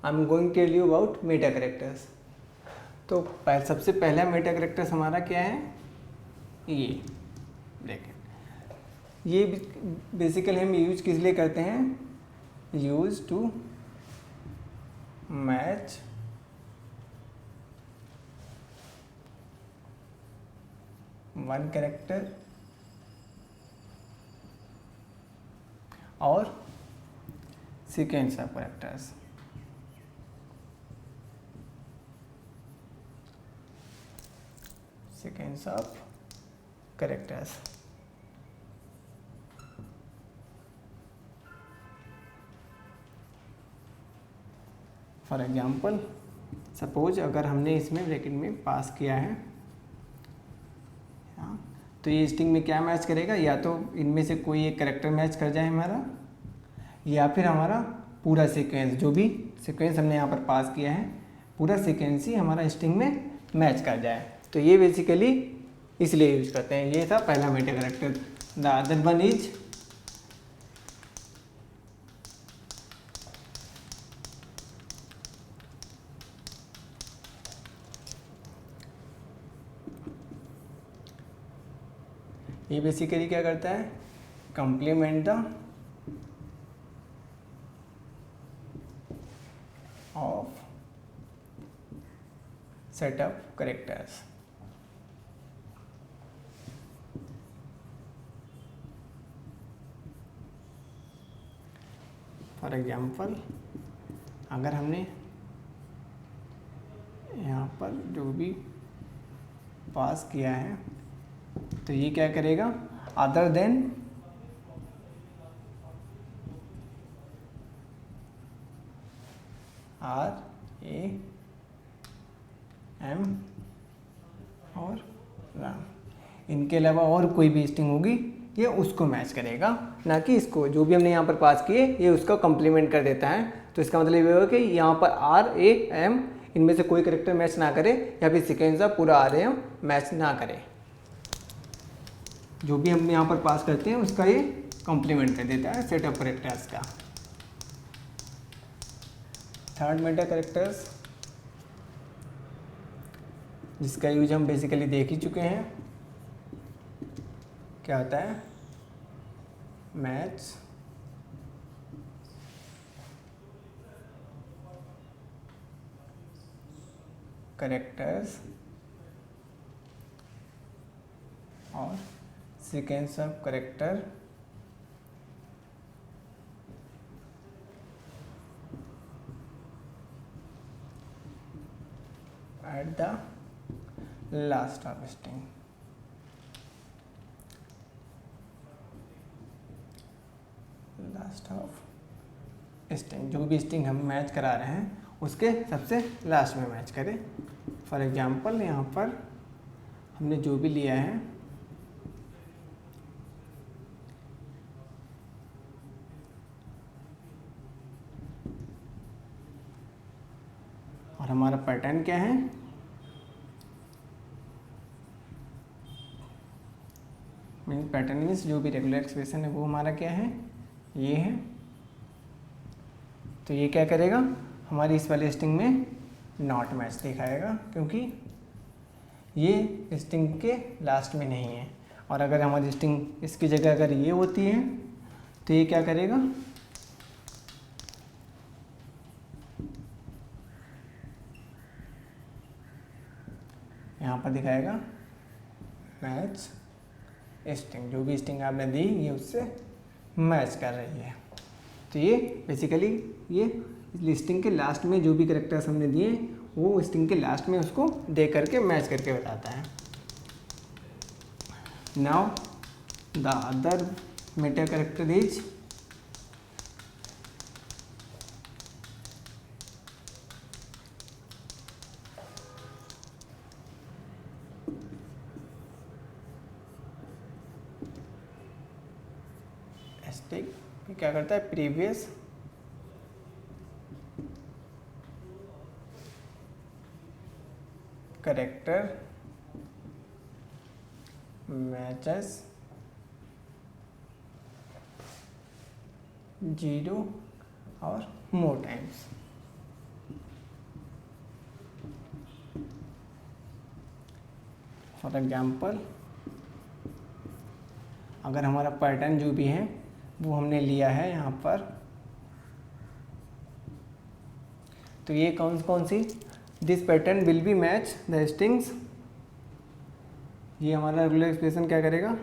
I am going to tell you about meta characters. तो सबसे पहला मेटा कैरेक्टर्स हमारा क्या है, ये ब्रैकेट। ये बेसिकली हम यूज किस लिए करते हैं, use to match one character और sequence of characters. Sequence of characters. For example suppose अगर हमने इसमें ब्रैकेट में पास किया है, तो ये स्ट्रिंग में क्या मैच करेगा, या तो इनमें से कोई एक कैरेक्टर मैच कर जाए हमारा, या फिर हमारा पूरा सीक्वेंस, जो भी सीक्वेंस हमने यहाँ पर पास किया है पूरा सीक्वेंस ही हमारा स्ट्रिंग में मैच कर जाए। तो ये बेसिकली इसलिए यूज करते हैं। ये था पहला Meta character. The other one is ये बेसिकली क्या करता है, complement the of set of characters. For example अगर हमने यहाँ पर जो भी पास किया है तो ये क्या करेगा, अदर देन RAM और राम, इनके अलावा और कोई भी स्ट्रिंग होगी ये उसको मैच करेगा, ना कि इसको। जो भी हमने यहाँ पर पास किए ये उसका कॉम्प्लीमेंट कर देता है। तो इसका मतलब ये होगा कि यहाँ पर RAM इनमें से कोई कैरेक्टर मैच ना करे, या फिर सीक्वेंस का पूरा RAM मैच ना करे। जो भी हम यहाँ पर पास करते हैं उसका ये कॉम्प्लीमेंट कर देता है सेट ऑफ कैरेक्टर्स का। थर्ड मेटा कैरेक्टर्स, जिसका यूज हम बेसिकली देख ही चुके हैं, क्या होता है, मैच कैरेक्टर्स और sequence of character at the last of string. Last of string, जो भी स्ट्रिंग हम मैच करा रहे हैं उसके सबसे लास्ट में मैच करें। फॉर एग्जांपल यहाँ पर हमने जो भी लिया है, और हमारा पैटर्न क्या है, पैटर्न मीन्स जो भी रेगुलर एक्सप्रेशन है वो हमारा क्या है, ये है। तो ये क्या करेगा, हमारी इस वाले स्ट्रिंग में नॉट मैच दिखाएगा, क्योंकि ये स्ट्रिंग के लास्ट में नहीं है। और अगर हमारी स्ट्रिंग इसकी जगह अगर ये होती है तो ये क्या करेगा, यहाँ पर दिखाएगा मैच स्ट्रिंग, जो भी स्ट्रिंग आपने दी ये उससे मैच कर रही है। तो ये बेसिकली ये स्ट्रिंग के लास्ट में जो भी कैरेक्टर्स हमने दिए वो स्ट्रिंग के लास्ट में उसको दे करके मैच करके बताता है। Now the other matter character is asterisk. क्या करता है, प्रीवियस कैरेक्टर मैचेस 0 और मोर टाइम्स। फॉर एग्जाम्पल अगर हमारा पैटर्न जो भी है वो हमने लिया है यहाँ पर, तो ये कौन सी, this pattern will be match the strings, ये हमारा रेगुलर एक्सप्रेशन क्या करेगा,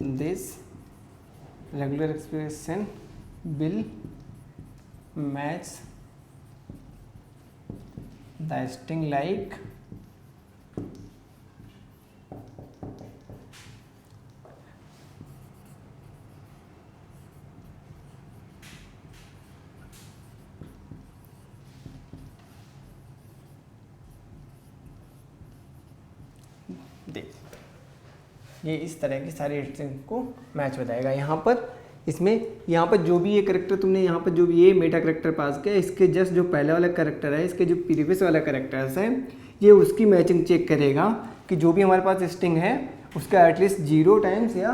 this regular expression will match the string like देख, ये इस तरह की सारी स्ट्रिंग को मैच बताएगा। यहाँ पर जो भी ये करेक्टर तुमने यहाँ पर जो भी ये मेटा करेक्टर पास किया, इसके जस्ट जो पहले वाला करेक्टर है, इसके जो प्रीवियस वाला करेक्टर्स है, ये उसकी मैचिंग चेक करेगा कि जो भी हमारे पास स्ट्रिंग है उसका एटलीस्ट 0 टाइम्स या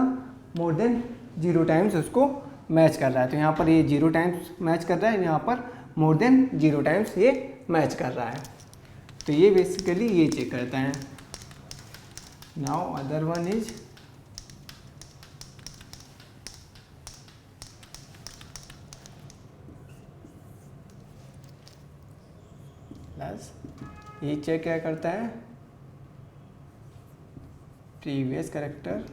मोर देन 0 टाइम्स उसको मैच कर रहा है। तो यहाँ पर ये 0 टाइम्स मैच कर रहा है, यहाँ पर मोर देन 0 टाइम्स ये मैच कर रहा है। तो ये बेसिकली ये चेक करता है। Now other one is plus, ये चेक क्या करता है, previous character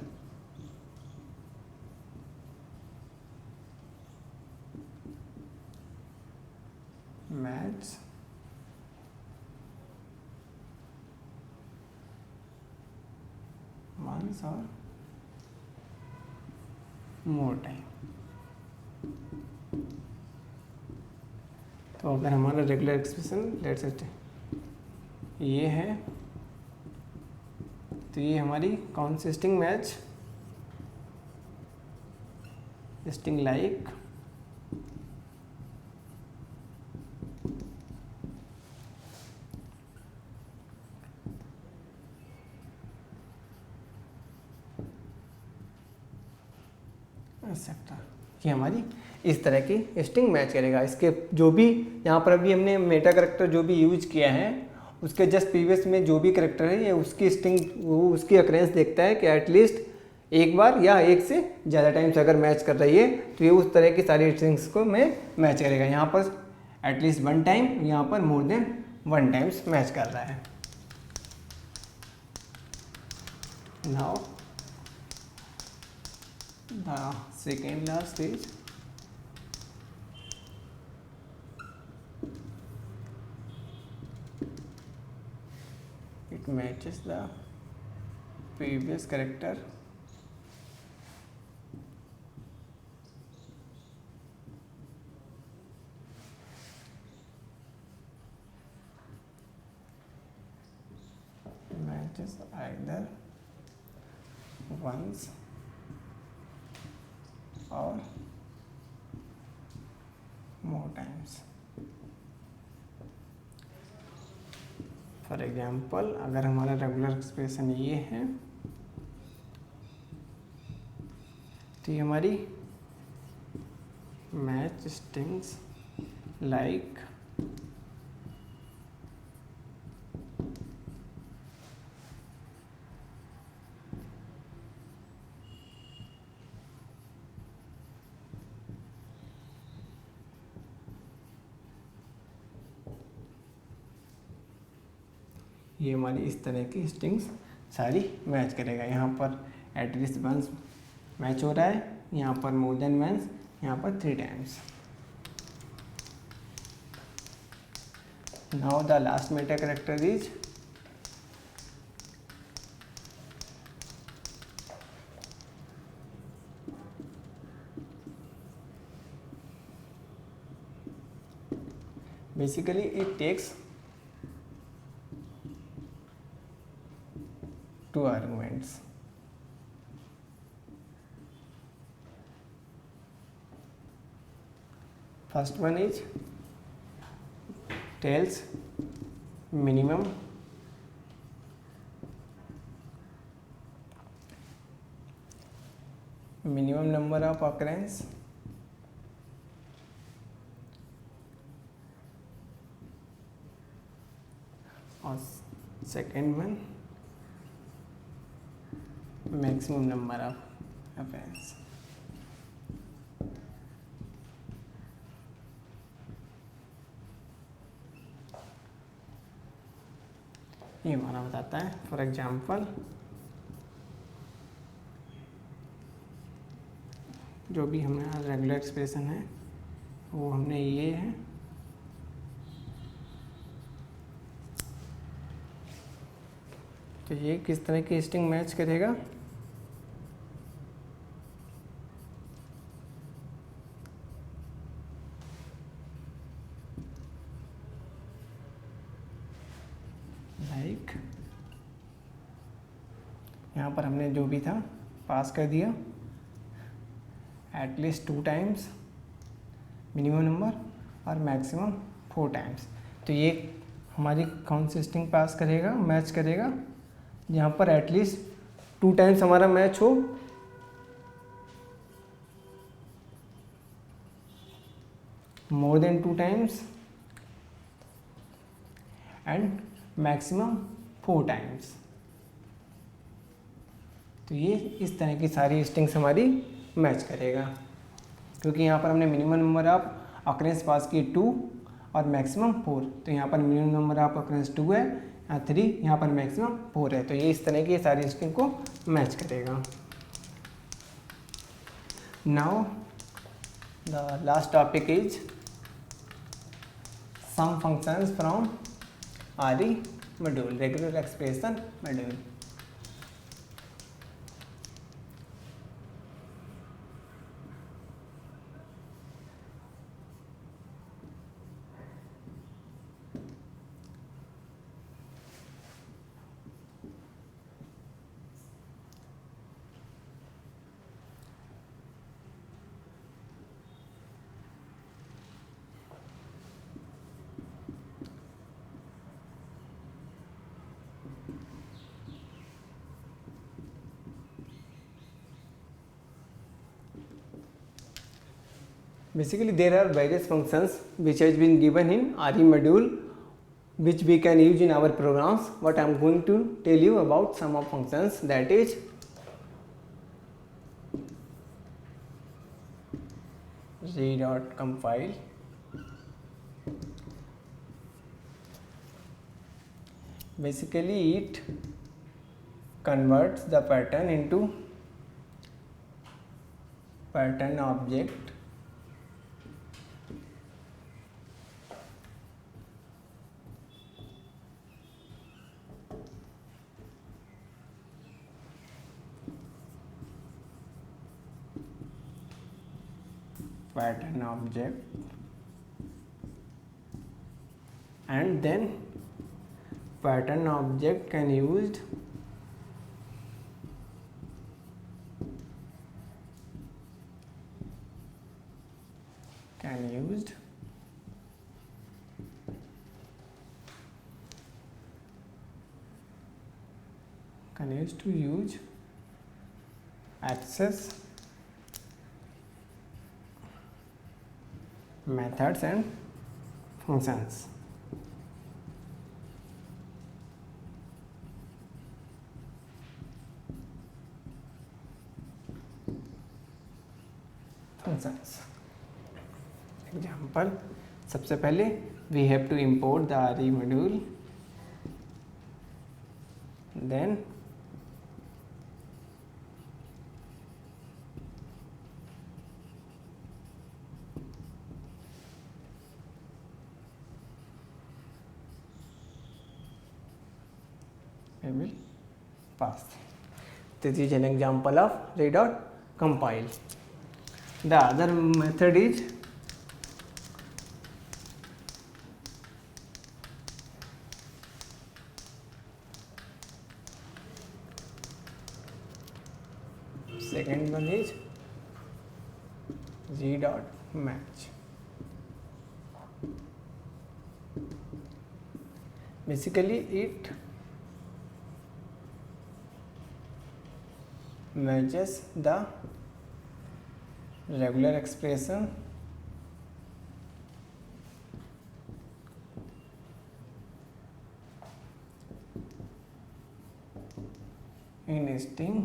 match once or more time। तो अगर हमारा रेगुलर एक्सप्रेशन लेट्स से ये है, तो ये हमारी कौन सी स्ट्रिंग मैच, स्ट्रिंग लाइक सकता, ये हमारी इस तरह की स्ट्रिंग मैच करेगा। इसके जो भी यहाँ पर अभी हमने मेटा करेक्टर जो भी यूज किया है, उसके जस्ट प्रीवियस में जो भी करेक्टर है, ये उसकी स्ट्रिंग वो उसकी अक्रेंस देखता है कि एटलीस्ट एक बार या एक से ज़्यादा टाइम्स अगर मैच कर रही है, तो ये उस तरह की सारी स्ट्रिंग्स को में मैच करेगा। यहाँ पर एटलीस्ट 1 टाइम, यहाँ पर मोर देन 1 टाइम्स मैच कर रहा है। Now the second last is it matches the previous character matches either once और more times। फॉर एग्जाम्पल अगर हमारा रेगुलर एक्सप्रेशन ये है, तो ये हमारी मैच स्ट्रिंग्स लाइक ये हमारी इस तरह की स्ट्रिंग्स सारी मैच करेगा। यहाँ पर एटलीस्ट वंस मैच हो रहा है, यहाँ पर मोर देन वंस, यहाँ पर 3 times. Now the last Meta character is basically it takes 2 arguments। First one is tells minimum number of occurrence और second one maximum number of appearance. ये हमारा बताता है फॉर एग्जांपल जो भी हमारा रेगुलर एक्सप्रेशन है वो हमने ये है, तो ये किस तरह की स्ट्रिंग मैच करेगा, लाइक यहाँ पर हमने जो भी था पास कर दिया एटलीस्ट 2 टाइम्स मिनिमम नंबर और मैक्सिमम 4 टाइम्स। तो ये हमारी कौन सी स्ट्रिंग पास करेगा, मैच करेगा, जहाँ पर एटलीस्ट 2 टाइम्स हमारा मैच हो, more than 2 times and maximum 4 times. तो ये इस तरह की सारी स्ट्रिंग्स हमारी मैच करेगा, क्योंकि यहाँ पर हमने मिनिमम नंबर ऑफ ऑकरेंस पास की 2 और मैक्सिमम 4। तो यहाँ पर मिनिमम नंबर ऑफ ऑकरेंस 2 है, यहाँ 3, यहाँ पर मैक्सिमम 4 है। तो ये इस तरह की सारी स्ट्रिंग को मैच करेगा। Now the last topic is some functions from RE module, regular expression module. Basically, there are various functions which has been given in RE module which we can use in our programs. What I am going to tell you about some of functions, that is re.compile, basically it converts the pattern into pattern object and then pattern object can used to use access methods and functions. Example, सबसे पहले we have to import the RE module, then we will pass. This is an example of re.compile. The other method is second one is g.match. Basically it matches the regular expression in string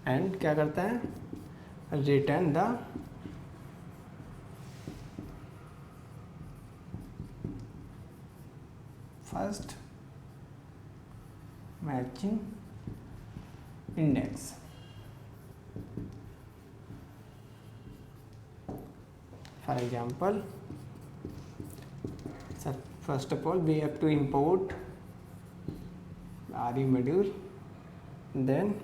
and क्या करता है, return the first matching index. For example, so first of all we have to import RE module, then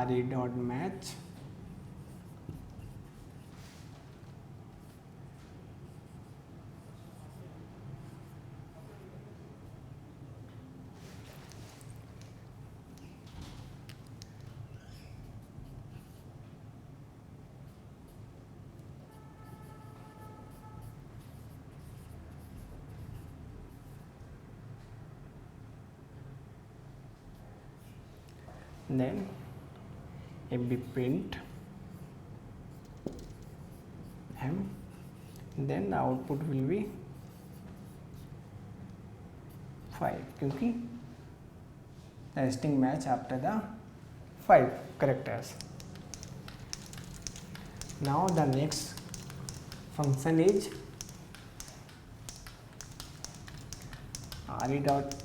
RE dot match then MB print M, then the output will be 5 क्योंकि the string match after the 5 characters. Now the next function is RE dot